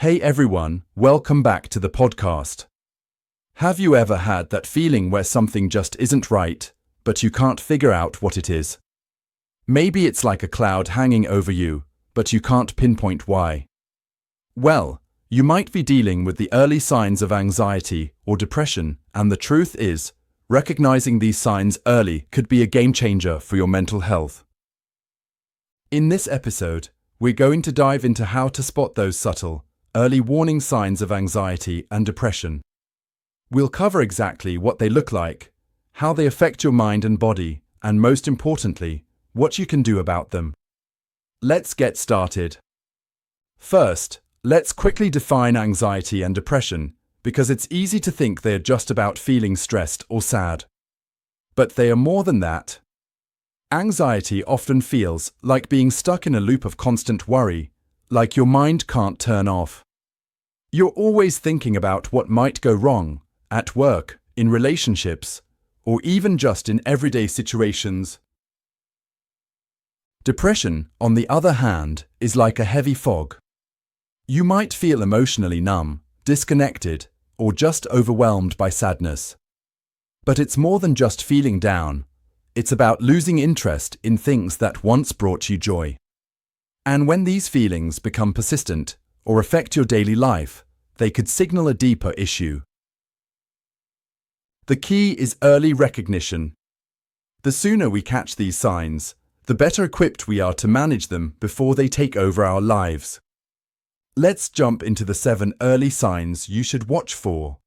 Hey everyone, welcome back to the podcast. Have you ever had that feeling where something just isn't right, but you can't figure out what it is? Maybe it's like a cloud hanging over you, but you can't pinpoint why. Well, you might be dealing with the early signs of anxiety or depression, and the truth is, recognizing these signs early could be a game changer for your mental health. In this episode, we're going to dive into how to spot those subtle, early warning signs of anxiety and depression. We'll cover exactly what they look like, how they affect your mind and body, and most importantly, what you can do about them. Let's get started. First, let's quickly define anxiety and depression, because it's easy to think they're just about feeling stressed or sad. But they are more than that. Anxiety often feels like being stuck in a loop of constant worry, like your mind can't turn off. You're always thinking about what might go wrong, at work, in relationships, or even just in everyday situations. Depression, on the other hand, is like a heavy fog. You might feel emotionally numb, disconnected, or just overwhelmed by sadness. But it's more than just feeling down. It's about losing interest in things that once brought you joy. And when these feelings become persistent or affect your daily life, they could signal a deeper issue. The key is early recognition. The sooner we catch these signs, the better equipped we are to manage them before they take over our lives. Let's jump into the 7 early signs you should watch for.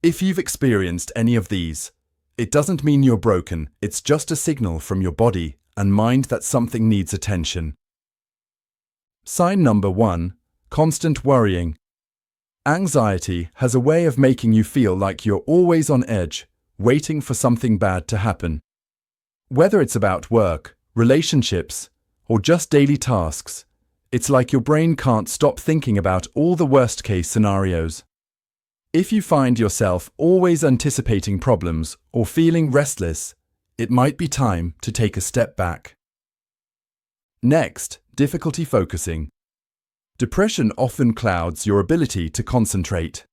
If you've experienced any of these, it doesn't mean you're broken, it's just a signal from your body and mind that something needs attention. Sign number 1, constant worrying. Anxiety has a way of making you feel like you're always on edge, waiting for something bad to happen. Whether it's about work, relationships, or just daily tasks, it's like your brain can't stop thinking about all the worst-case scenarios. If you find yourself always anticipating problems or feeling restless, it might be time to take a step back. Next, difficulty focusing. Depression often clouds your ability to concentrate.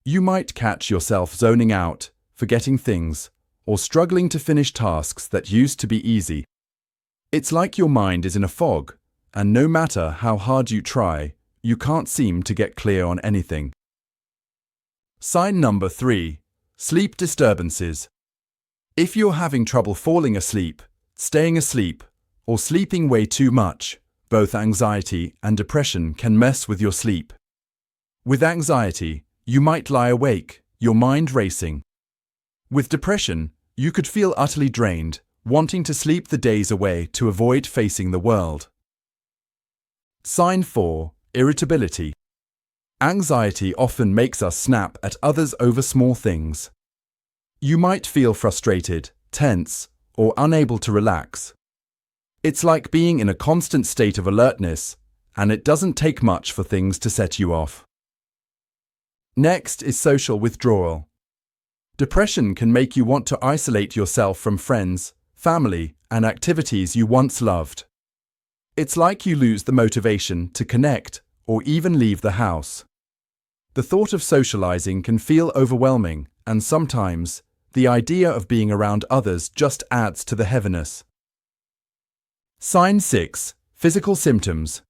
You might catch yourself zoning out, forgetting things, or struggling to finish tasks that used to be easy. It's like your mind is in a fog, and no matter how hard you try, you can't seem to get clear on anything. Sign number 3, sleep disturbances. If you're having trouble falling asleep, staying asleep, or sleeping way too much, both anxiety and depression can mess with your sleep. With anxiety, you might lie awake, your mind racing. With depression, you could feel utterly drained, wanting to sleep the days away to avoid facing the world. Sign 4, irritability. Anxiety often makes us snap at others over small things. You might feel frustrated, tense, or unable to relax. It's like being in a constant state of alertness, and it doesn't take much for things to set you off. Next is social withdrawal. Depression can make you want to isolate yourself from friends, family, and activities you once loved. It's like you lose the motivation to connect or even leave the house. The thought of socializing can feel overwhelming, and sometimes the idea of being around others just adds to the heaviness. Sign 6, physical symptoms.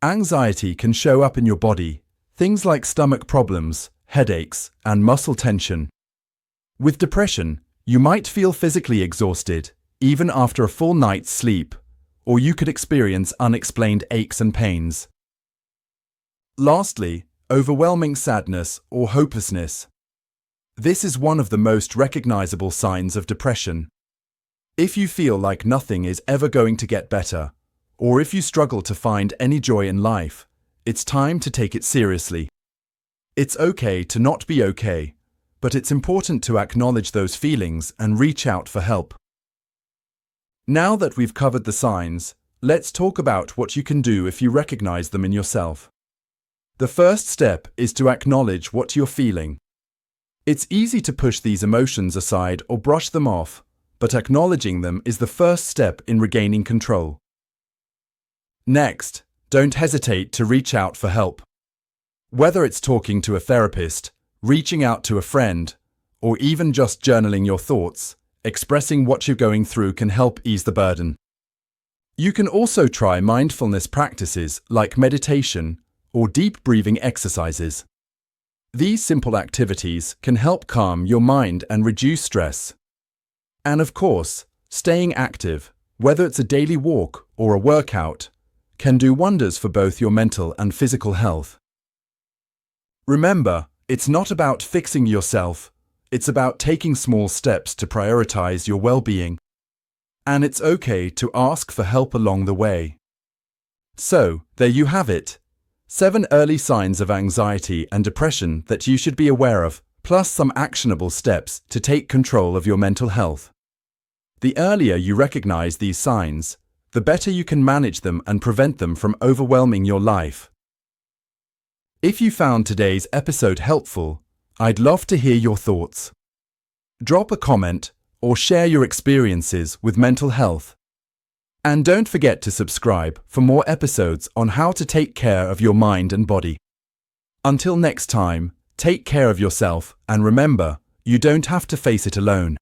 Anxiety can show up in your body, things like stomach problems, headaches, and muscle tension. With depression, you might feel physically exhausted, even after a full night's sleep, or you could experience unexplained aches and pains. Lastly, overwhelming sadness or hopelessness. This is one of the most recognizable signs of depression. If you feel like nothing is ever going to get better, or if you struggle to find any joy in life, it's time to take it seriously. It's okay to not be okay, but it's important to acknowledge those feelings and reach out for help. Now that we've covered the signs, let's talk about what you can do if you recognize them in yourself. The first step is to acknowledge what you're feeling. It's easy to push these emotions aside or brush them off, but acknowledging them is the first step in regaining control. Next, don't hesitate to reach out for help. Whether it's talking to a therapist, reaching out to a friend, or even just journaling your thoughts, expressing what you're going through can help ease the burden. You can also try mindfulness practices like meditation or deep breathing exercises. These simple activities can help calm your mind and reduce stress. And of course, staying active, whether it's a daily walk or a workout, can do wonders for both your mental and physical health. Remember, it's not about fixing yourself, it's about taking small steps to prioritize your well-being. And it's okay to ask for help along the way. So, there you have it. 7 early signs of anxiety and depression that you should be aware of, plus some actionable steps to take control of your mental health. The earlier you recognize these signs, the better you can manage them and prevent them from overwhelming your life. If you found today's episode helpful, I'd love to hear your thoughts. Drop a comment or share your experiences with mental health. And don't forget to subscribe for more episodes on how to take care of your mind and body. Until next time, take care of yourself and remember, you don't have to face it alone.